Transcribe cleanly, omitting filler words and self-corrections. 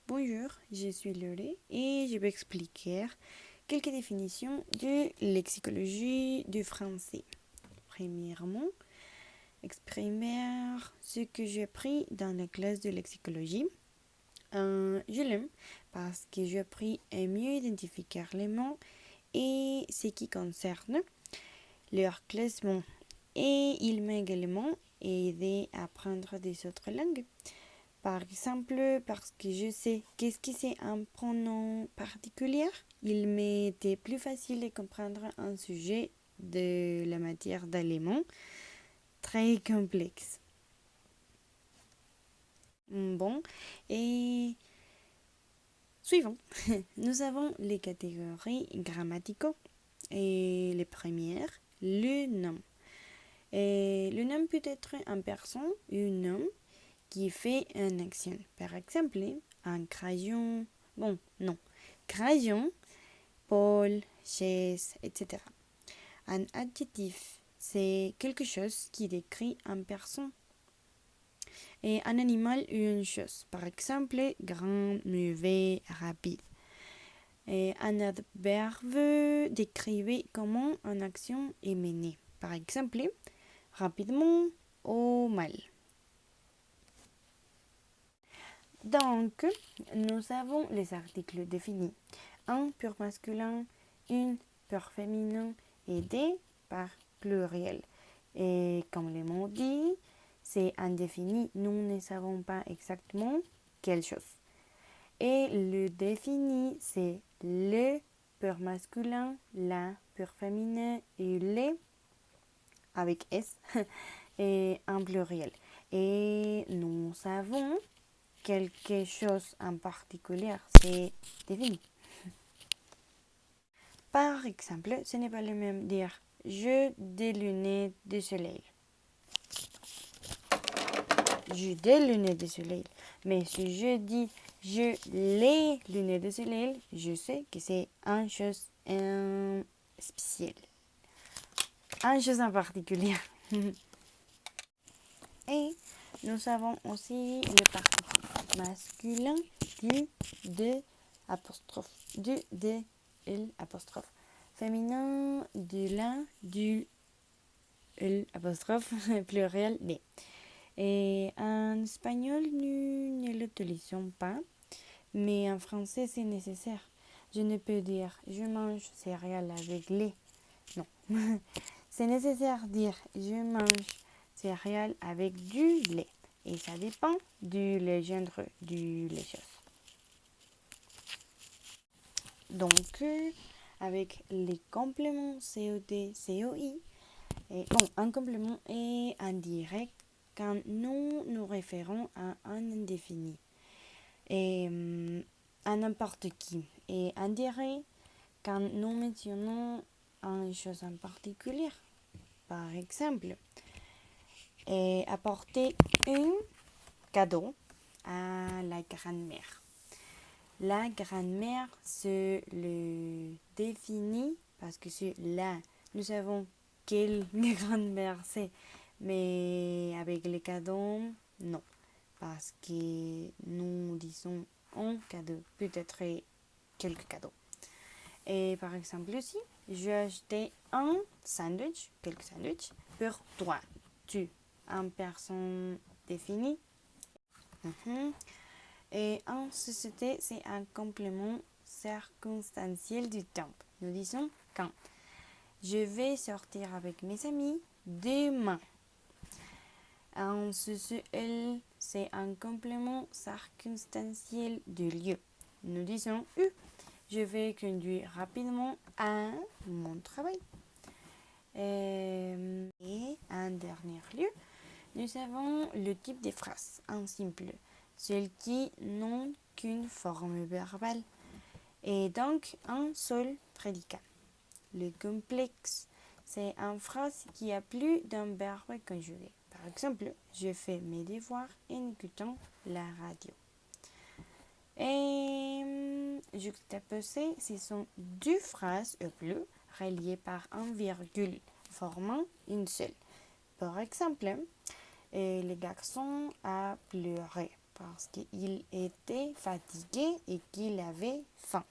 Bonjour, je suis Loré et je vais expliquer quelques définitions de lexicologie du français. Premièrement, exprimer ce que j'ai appris dans la classe de lexicologie. Je l'aime parce que j'ai appris à mieux identifier les mots et ce qui concerne leur classement. Et il m'a également aidé à apprendre des autres langues. Par exemple, parce que je sais qu'est-ce que c'est un pronom particulier, il m'était plus facile de comprendre un sujet de la matière d'allemand très complexe. Bon, et suivant, nous avons les catégories grammaticaux. Et les premières, le nom. Et le nom peut être une personne, un homme qui fait une action. Par exemple, un crayon, bon, non, crayon, Paul, chaise, etc. Un adjectif, c'est quelque chose qui décrit une personne. Et un animal ou une chose, par exemple, grand, mauvais, rapide. Et un adverbe décrivait comment une action est menée. Par exemple, rapidement ou mal. Donc, nous avons les articles définis. Un pur masculin, une pur féminin et des par pluriel. Et comme le mot dit, c'est indéfini. Nous ne savons pas exactement quelle chose. Et le défini, c'est le pur masculin, la pur féminin et les avec S et en pluriel. Et nous savons quelque chose en particulier, c'est défini. Par exemple, ce n'est pas le même dire je des lunettes de soleil. Je des lunettes de soleil. Mais si je dis je les lunettes de soleil, je sais que c'est une chose spéciale. Une chose en particulier. Et nous avons aussi le participe masculin du, de, apostrophe, du, de, il, apostrophe. Féminin, du, la, du, il, apostrophe, pluriel, des. Et en espagnol, nous ne l'utilisons pas, mais en français, c'est nécessaire. Je ne peux dire je mange céréales avec lait. Non. C'est nécessaire de dire je mange céréales avec du lait. Et ça dépend du gendre du lait chose. Donc, avec les compléments COD, COI, un complément est indirect quand nous nous référons à un indéfini et à n'importe qui. Et indirect quand nous mentionnons une chose en particulier. Par exemple, apporter un cadeau à la grand-mère. La grand-mère se le définit parce que c'est là, nous savons quelle grand-mère c'est, mais avec les cadeaux, non. Parce que nous disons un cadeau, peut-être quelques cadeaux. Et par exemple aussi, j'ai acheté un sandwich, quelques sandwichs, pour toi. Tu, en personne définie. Et en société, c'est un complément circonstanciel du temps. Nous disons quand. Je vais sortir avec mes amis demain. En elle, c'est un complément circonstanciel du lieu. Nous disons je vais conduire rapidement à mon travail. Et en dernier lieu, nous avons le type de phrase en simple, celles qui n'ont qu'une forme verbale et donc un seul prédicat. Le complexe, c'est une phrase qui a plus d'un verbe conjugué. Par exemple, je fais mes devoirs en écoutant la radio. Et juxtaposées, ce sont deux phrases ou plus reliées par un virgule, formant une seule. Par exemple, les garçons a pleuré. parce qu'il était fatigué et qu'il avait faim.